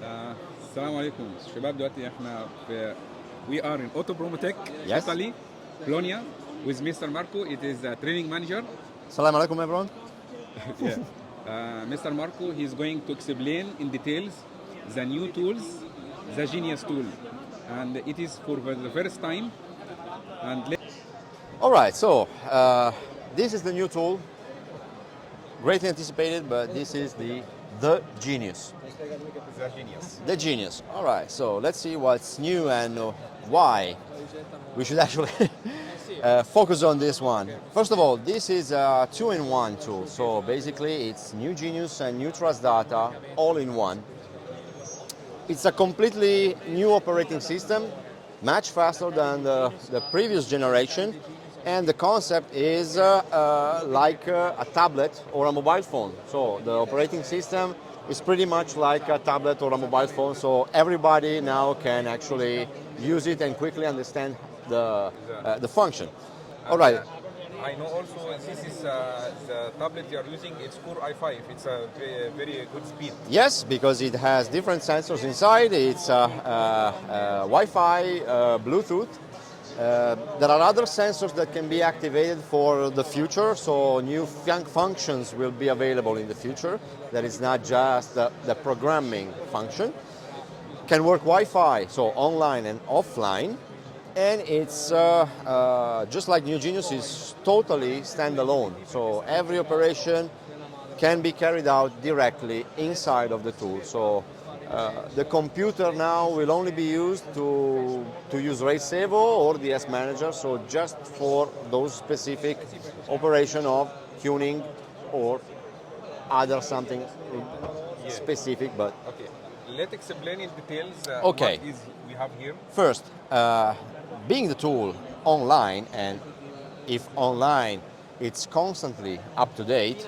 السلام عليكم شباب. دلوقتي احنا في we are in Auto Promotech Yes. Italy, Bologna, with Mr. Marco. It is a training manager. Assalamu alaikum everyone. Yeah. Mr. Marco, he's going to explain in details the new tools, the Genius tool, and it is for the first time. And All right, so this is the new tool, greatly anticipated, but this is the Genius. the Genius. The Genius. All right, so let's see what's new and why we should actually focus on this one. First of all, this is a two-in-one tool. So basically, it's new Genius and new Trust Data all in one. It's a completely new operating system, much faster than the previous generation. And the concept is like a tablet or a mobile phone. So the operating system is pretty much like a tablet or a mobile phone. So everybody now can actually use it and quickly understand the function. All right. I know also this is the tablet you are using. It's Core i5. It's a very, very good speed. Yes, because it has different sensors inside. It's Wi-Fi, Bluetooth. There are other sensors that can be activated for the future, so new functions will be available in the future. That is not just the programming function. Can work Wi-Fi, so online and offline. And it's just like New Genius, is totally standalone. So every operation can be carried out directly inside of the tool. So the computer now will only be used to use RaceSevo or DS Manager, so just for those specific operation of tuning or other something specific. But Okay, let's explain in details Okay. what is we have here. first, being the tool online, and if online it's constantly up to date,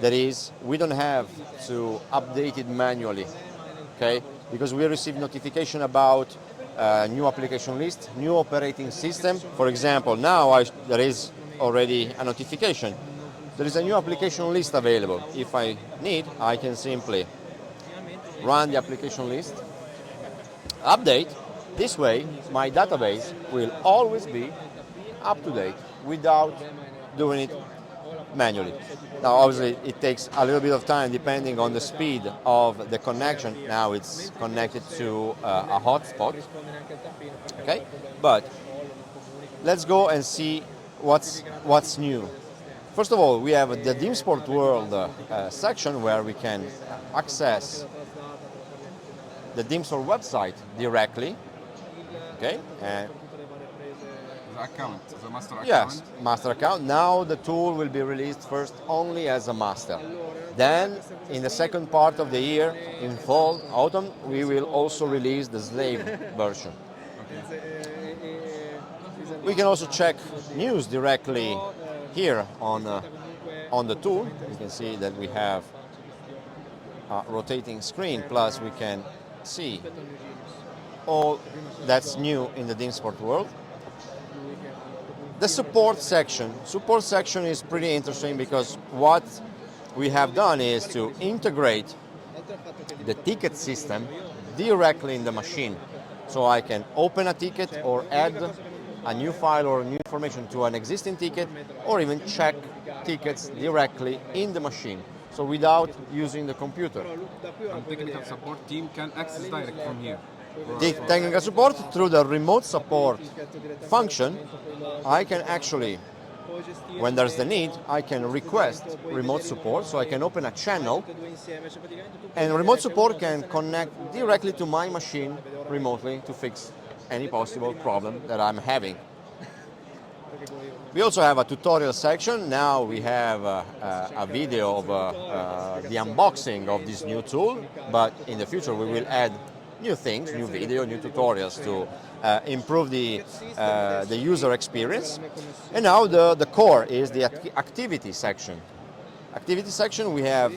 that is, we don't have to update it manually. Okay, because we receive notification about new application list, new operating system. For example, now there is already a notification. There is a new application list available. If I need, I can simply run the application list, update. This way, my database will always be up to date without doing it manually. Now, obviously, it takes a little bit of time depending on the speed of the connection. Now it's connected to a hotspot. Okay, but let's go and see what's new. First of all, we have the DimSport World section where we can access the DimSport website directly. Okay, and The account, the master account. yes, master account. Now the tool will be released first only as a master. Then in the second part of the year, in fall, autumn, we will also release the slave version. We can also check news directly here on the tool. You can see that we have a rotating screen, plus we can see all that's new in the DimSport world. The support section is pretty interesting because what we have done is to integrate the ticket system directly in the machine. So I can open a ticket or add a new file or new information to an existing ticket, or even check tickets directly in the machine. So without using the computer. And technical support team can access direct from here. The technical support, through the remote support function, I can actually, when there's the need, I can request remote support. So I can open a channel, and remote support can connect directly to my machine remotely to fix any possible problem that I'm having. We also have a tutorial section. Now we have a video of the unboxing of this new tool, but in the future we will add new things, new video, new tutorials to improve the user experience. And now the core is the activity section. Activity section, we have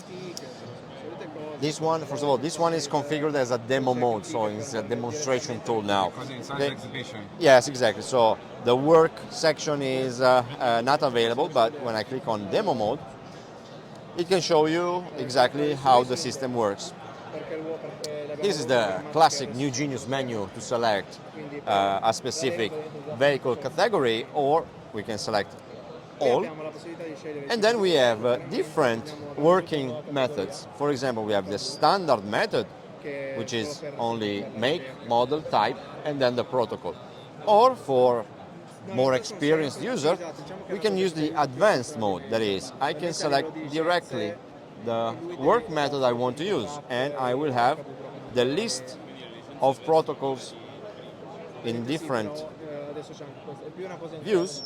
this one. First of all, this one is configured as a demo mode, so it's a demonstration tool now. Because inside the exhibition. Yes, exactly. So the work section is not available, but when I click on demo mode, it can show you exactly how the system works. This is the classic New Genius menu to select a specific vehicle category, or we can select all. And then we have different working methods. For example, we have the standard method, which is only make, model, type, and then the protocol. Or for more experienced user, we can use the advanced mode. That is, I can select directly the work method I want to use, and I will have the list of protocols in different views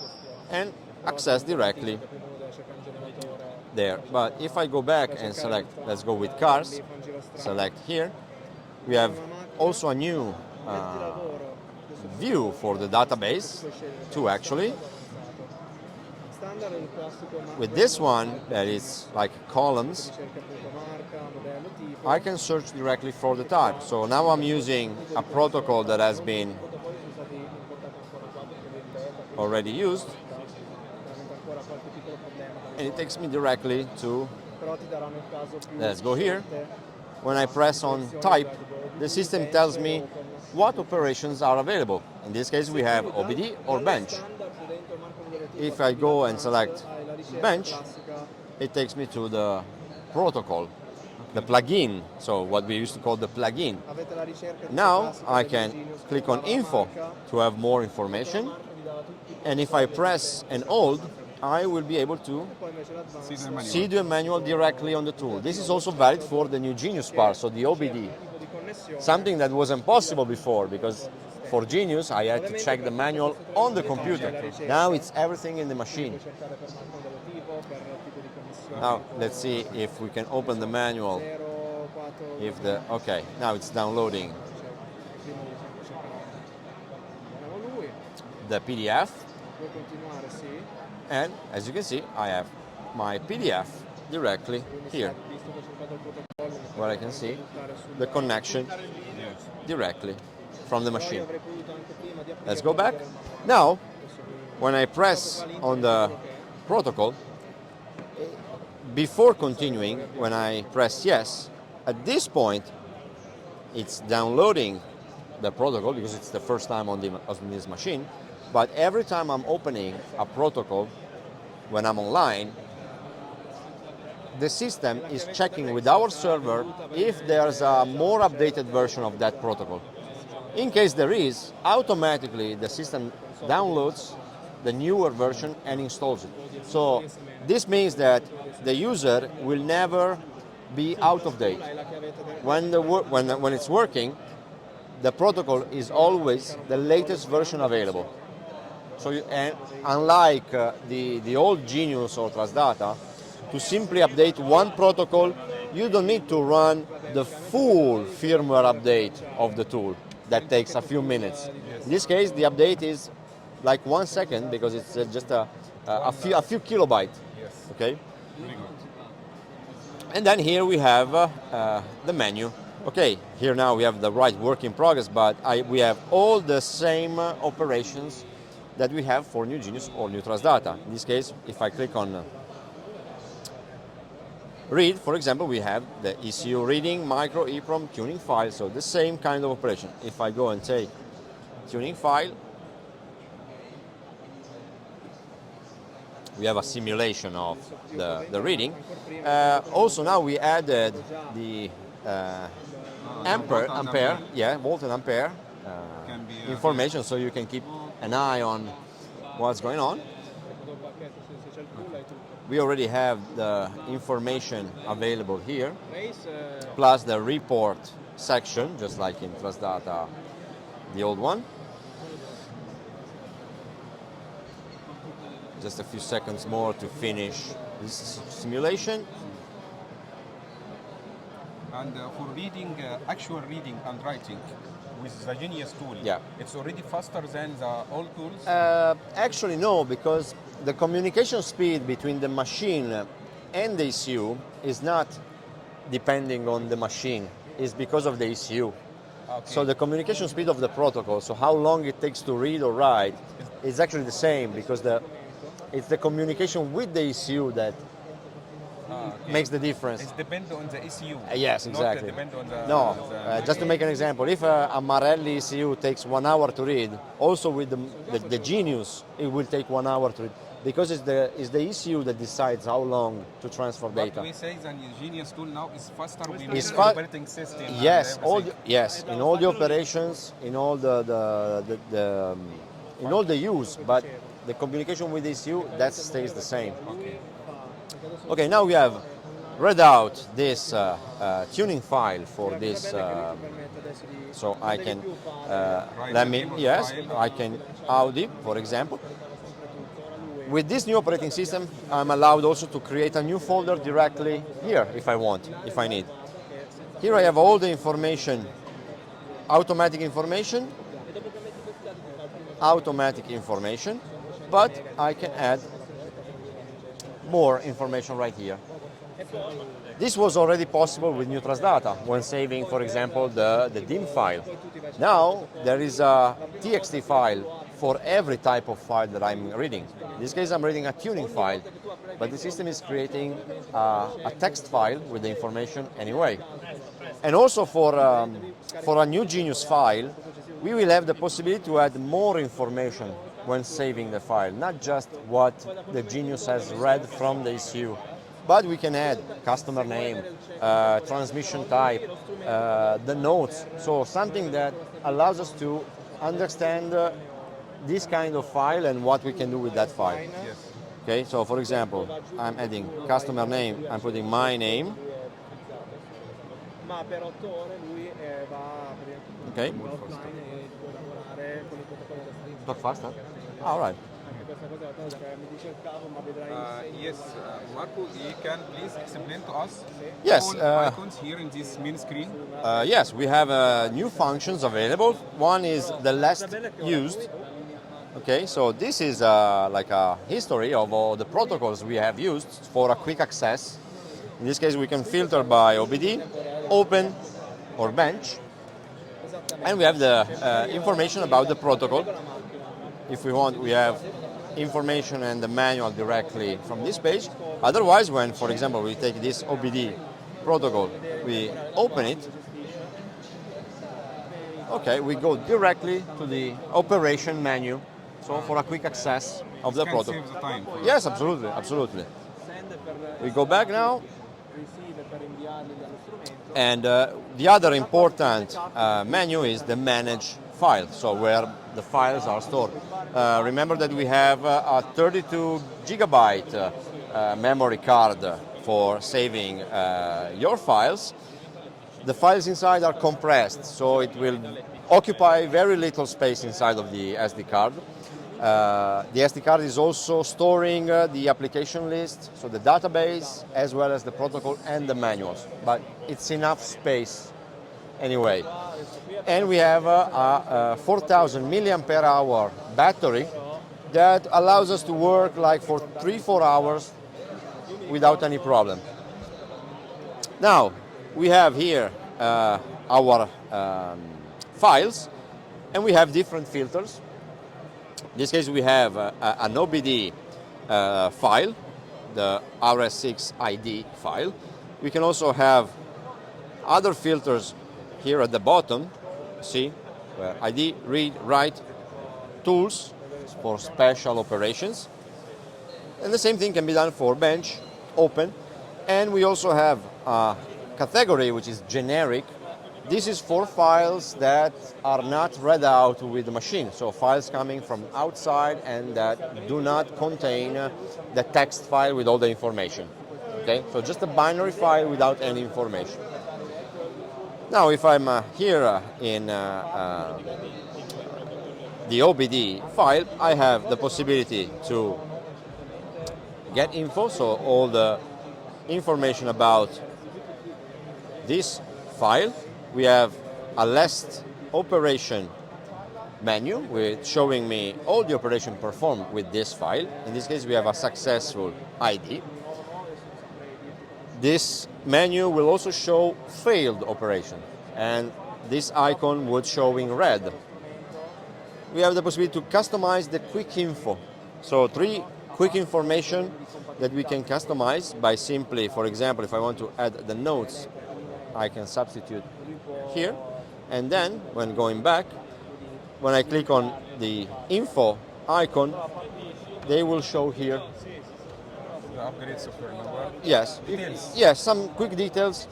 and access directly there. But if I go back and select, let's go with cars, select here, we have also a new view for the database, two actually. With this one, that is like columns, I can search directly for the type. So now I'm using a protocol that has been already used, and it takes me directly to, let's go here. When I press on type, the system tells me what operations are available. In this case, we have OBD or bench. If I go and select bench, it takes me to the protocol, the plugin, so what we used to call the plugin. Now I can click on info to have more information, and if I press and hold, I will be able to see the manual directly on the tool. This is also valid for the New Genius part, so the OBD. Something that wasn't possible before, because for Genius I had to check the manual on the computer. Now it's everything in the machine. Now let's see if we can open the manual. Okay, now it's downloading the PDF. And as you can see, I have my PDF directly here, where I can see the connection directly from the machine. Let's go back. Now, when I press on the protocol, before continuing, when I press yes, at this point, it's downloading the protocol because it's the first time on this machine. But every time I'm opening a protocol, when I'm online, the system is checking with our server if there's a more updated version of that protocol. In case there is, automatically the system downloads the newer version and installs it. So this means that the user will never be out of date. When it's working, the protocol is always the latest version available. So, and unlike the old Genius or Transdata, to simply update one protocol, you don't need to run the full firmware update of the tool. That takes a few minutes. In this case, the update is like 1 second because it's just a few kilobytes. Okay. And then here we have the menu. Okay, here now we have the right work in progress, but we have all the same operations that we have for New Genius or New Transdata. In this case, if I click on read, for example, we have the ECU reading, micro, EEPROM, tuning file, so the same kind of operation. If I go and take tuning file, we have a simulation of the reading. Also now we added the volt and ampere information, so you can keep an eye on what's going on. We already have the information available here, plus the report section, just like in Transdata, the old one. Just a few seconds more to finish this simulation. And for reading, actual reading and writing with the Genius tool, it's already faster than the old tools? Actually no, because the communication speed between the machine and the ECU is not depending on the machine, it's because of the ECU. Okay. So the communication speed of the protocol, so how long it takes to read or write, is actually the same, because it's the communication with the ECU that makes the difference. It depends on the ECU. Yes, exactly. Not depend on the, No, the just to make an example, if a Marelli ECU takes 1 hour to read, also with the Genius, it will take 1 hour to read. Because it's the ECU that decides how long to transfer But data. we say the Genius tool now is faster with It's the fa- operating system. and Yes, everything. in all the operations, in all in all the use, but the communication with ECU that stays the same. Okay. Okay, now we have read out this tuning file for this, so I can let me yes, I can Audi, for example. With this new operating system, I'm allowed also to create a new folder directly here if I want, if I need. Here I have all the information, automatic information, but I can add more information right here. This was already possible with new Transdata when saving, for example, the DIM file. Now there is a TXT file for every type of file that I'm reading. In this case, I'm reading a tuning file, but the system is creating a text file with the information anyway. And also for a new Genius file, we will have the possibility to add more information when saving the file, not just what the Genius has read from the ECU, but we can add customer name, transmission type, the notes, so something that allows us to understand this kind of file and what we can do with that file. Yes. Okay, so for example, I'm adding customer name, I'm putting my name. Okay. Talk faster. All right. Yes, Marco, you can please explain to us Yes, all icons here in this main screen. Yes, we have new functions available. One is the last used. Okay, so this is like a history of all the protocols we have used for a quick access. In this case, we can filter by OBD, open, or bench. And we have the information about the protocol. If we want, we have information and the manual directly from this page. Otherwise, when, for example, we take this OBD protocol, we open it. Okay, we go directly to the operation menu. So for a quick access of the Can protocol. save the time for you. Yes, absolutely, absolutely. We go back now. And the other important menu is the manage file, so where the files are stored. Remember that we have a 32 gigabyte memory card for saving your files. The files inside are compressed, so it will occupy very little space inside of the SD card. The SD card is also storing the application list, so the database, as well as the protocol and the manuals. But it's enough space anyway. And we have a 4,000 milliampere hour battery that allows us to work like for 3-4 hours without any problem. Now, we have here our files, and we have different filters. In this case, we have an OBD file, the RS6 ID file. We can also have other filters here at the bottom. See, ID, read, write, tools for special operations. And the same thing can be done for bench, open. And we also have a category which is generic. This is for files that are not read out with the machine, so files coming from outside and that do not contain the text file with all the information. Okay, so just a binary file without any information. Now, if I'm here in the OBD file, I have the possibility to get info, so all the information about this file. We have a last operation menu with showing me all the operation performed with this file. In this case, we have a successful ID. This menu will also show failed operation, and this icon would show in red. We have the possibility to customize the quick info. So 3 quick information that we can customize by simply, for example, if I want to add the notes, I can substitute here. And then when going back, when I click on the info icon, they will show here. The upgrade software number. Yes, Details. yes, some quick details.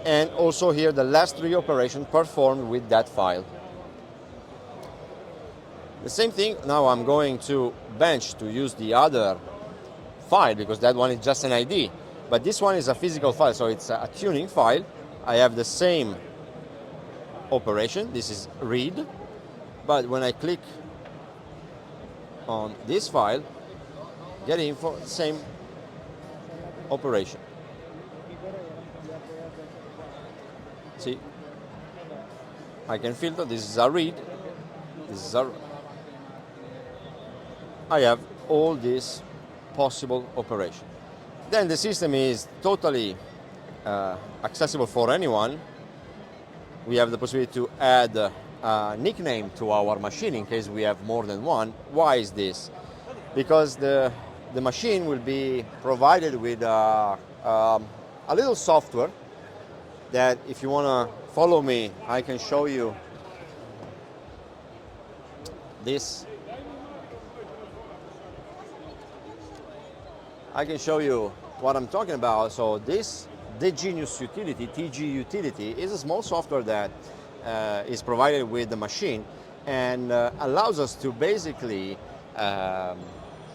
And also here the last 3 operations performed with that file. The same thing, now I'm going to Bench to use the other file because that one is just an ID. But this one is a physical file, so it's a tuning file. I have the same operation, this is read. But when I click on this file, get info, same operation. See, I can filter, this is a read, this is a, I have all these possible operations. Then the system is totally accessible for anyone. We have the possibility to add a nickname to our machine in case we have more than one. Why is this? Because the machine will be provided with a little software that if you want to follow me, I can show you this. I can show you what I'm talking about. So this Genius utility, TG utility, is a small software that is provided with the machine and allows us to basically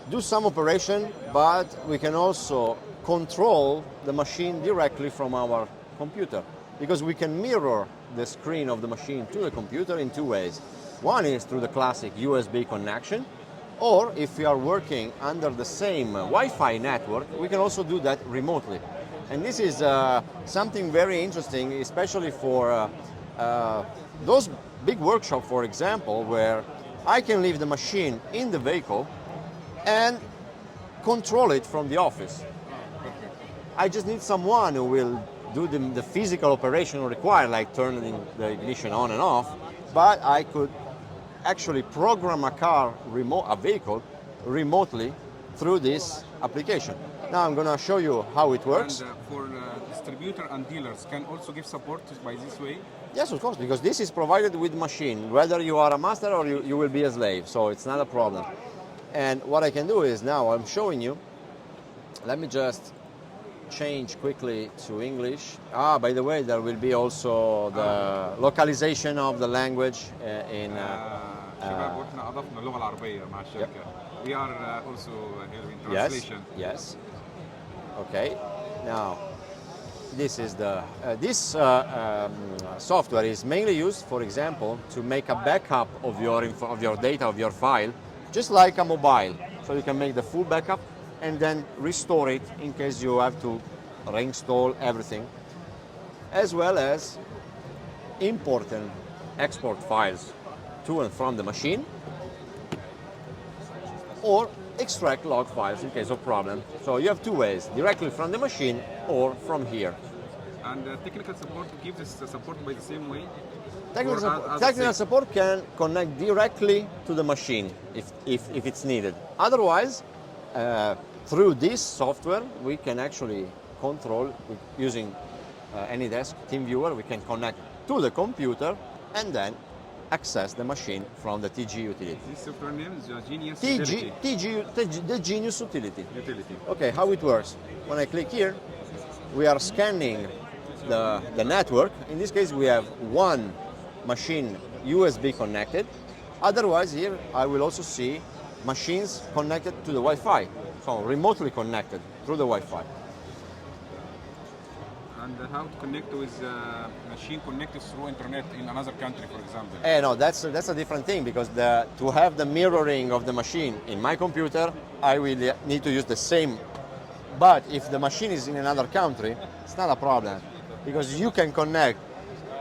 do some operation, but we can also control the machine directly from our computer because we can mirror the screen of the machine to the computer in 2 ways. One is through the classic USB connection, or if we are working under the same Wi-Fi network, we can also do that remotely. And this is something very interesting, especially for those big workshops, for example, where I can leave the machine in the vehicle and control it from the office. I just need someone who will do the physical operation required, like turning the ignition on and off, but I could actually program a vehicle remotely through this application. Now I'm going to show you how it works. And for distributor and dealers, can also give support by this way? Yes, of course, because this is provided with machine, whether you are a master or you will be a slave, so it's not a problem. And what I can do is now I'm showing you, let me just change quickly to English. By the way, there will be also the localization of the language in شباب واحنا اضفنا اللغه العربيه مع الشركه. We are also here in translation. Yes. Okay. Now, this is the software is mainly used, for example, to make a backup of your data, of your file, just like a mobile. So you can make the full backup and then restore it in case you have to reinstall everything, as well as import and export files to and from the machine, or extract log files in case of problem. So you have 2 ways, directly from the machine or from here. And technical support gives us support by the same way? Technical support can connect directly to the machine if it's needed. Otherwise, through this software, we can actually control, using AnyDesk TeamViewer, we can connect to the computer and then access the machine from the TG utility. This software name is Genius Utility. The Genius utility. Utility. Okay, how it works? When I click here, we are scanning the network. In this case, we have one machine USB connected. Otherwise, here I will also see machines connected to the Wi-Fi, so remotely connected through the Wi-Fi. And how to connect with machine connected through internet in another country, for example? No, that's a different thing, because to have the mirroring of the machine in my computer, I will need to use the same. But if the machine is in another country, it's not a problem, because you can connect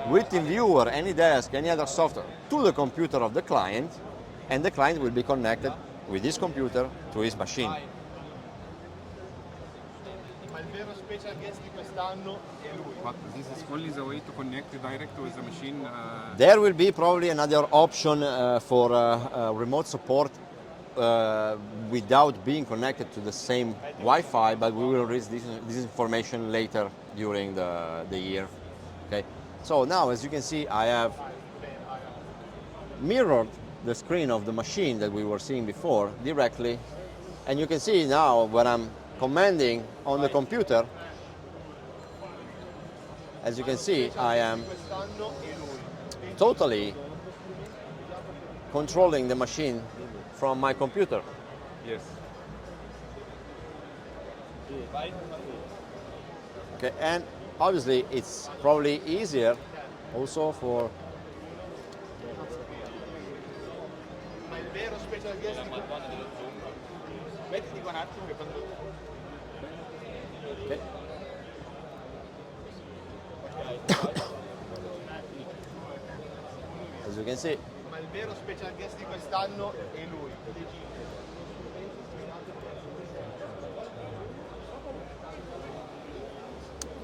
with TeamViewer, AnyDesk, any other software to the computer of the client, and the client will be connected with this computer to his machine. But this is only the way to connect direct with the machine? There will be probably another option for remote support without being connected to the same Wi-Fi, but we will reach this information later during the year. Okay. So now, as you can see, I have mirrored the screen of the machine that we were seeing before directly, and you can see now when I'm commanding on the computer, as you can see, I am totally controlling the machine from my computer. Yes. Okay, and obviously it's probably easier also for okay. As you can see, Ma il vero special guest di quest'anno è lui.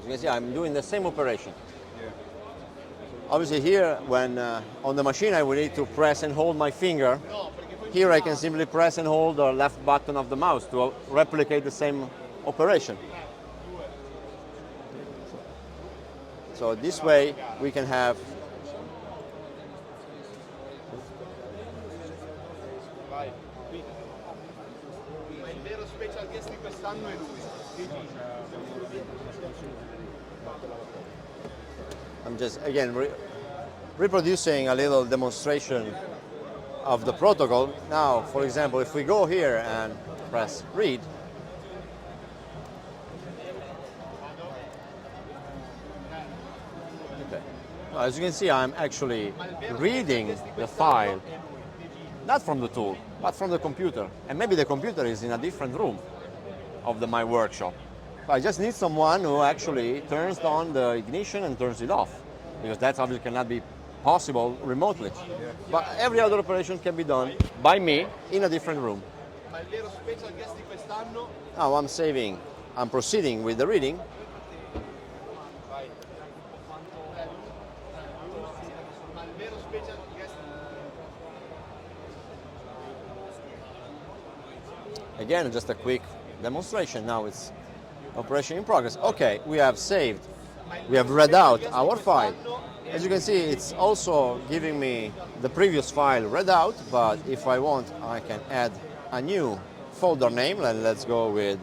as you can see, I'm doing the same operation. Obviously here, when on the machine I will need to press and hold my finger. Here I can simply press and hold the left button of the mouse to replicate the same operation. So this way we can have Ma il vero special guest di quest'anno è lui. I'm just again reproducing a little demonstration of the protocol. Now, for example, if we go here and press read, okay. Well, as you can see, I'm actually reading the file, not from the tool, but from the computer. And maybe the computer is in a different room of my workshop. I just need someone who actually turns on the ignition and turns it off, because that obviously cannot be possible remotely. But every other operation can be done by me in a different room. Ma il vero special guest di quest'anno Now I'm proceeding with the reading. Ma il vero special guest Again, just a quick demonstration. Now it's operation in progress. Okay, we have saved. We have read out our file. As you can see, it's also giving me the previous file read out, but if I want, I can add a new folder name. Let's go with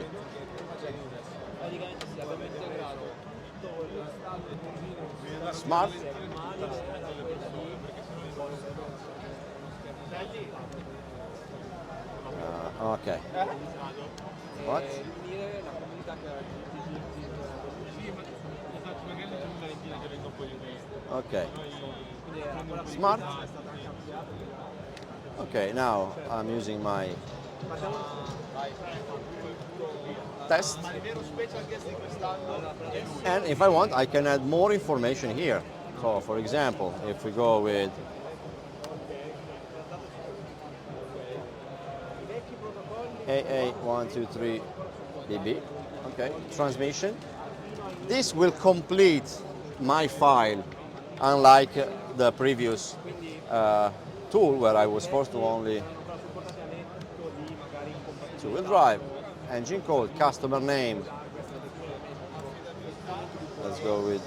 Smart. Okay. What? Okay. Smart. Okay, now I'm using my test. Ma il vero special guest di quest'anno è lui. And if I want, I can add more information here. So, for example, if we go with AA123 BB, okay, transmission, this will complete my file, unlike the previous tool where I was forced to only two-wheel drive, engine code, customer name. Let's go with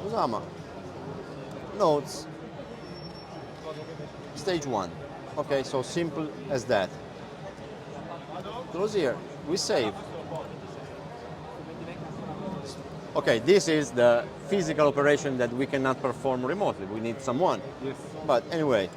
Usama. Notes, stage 1. Okay, so simple as that. Close here, we save. Okay, this is the physical operation that we cannot perform remotely. We need someone. Yes. But anyway,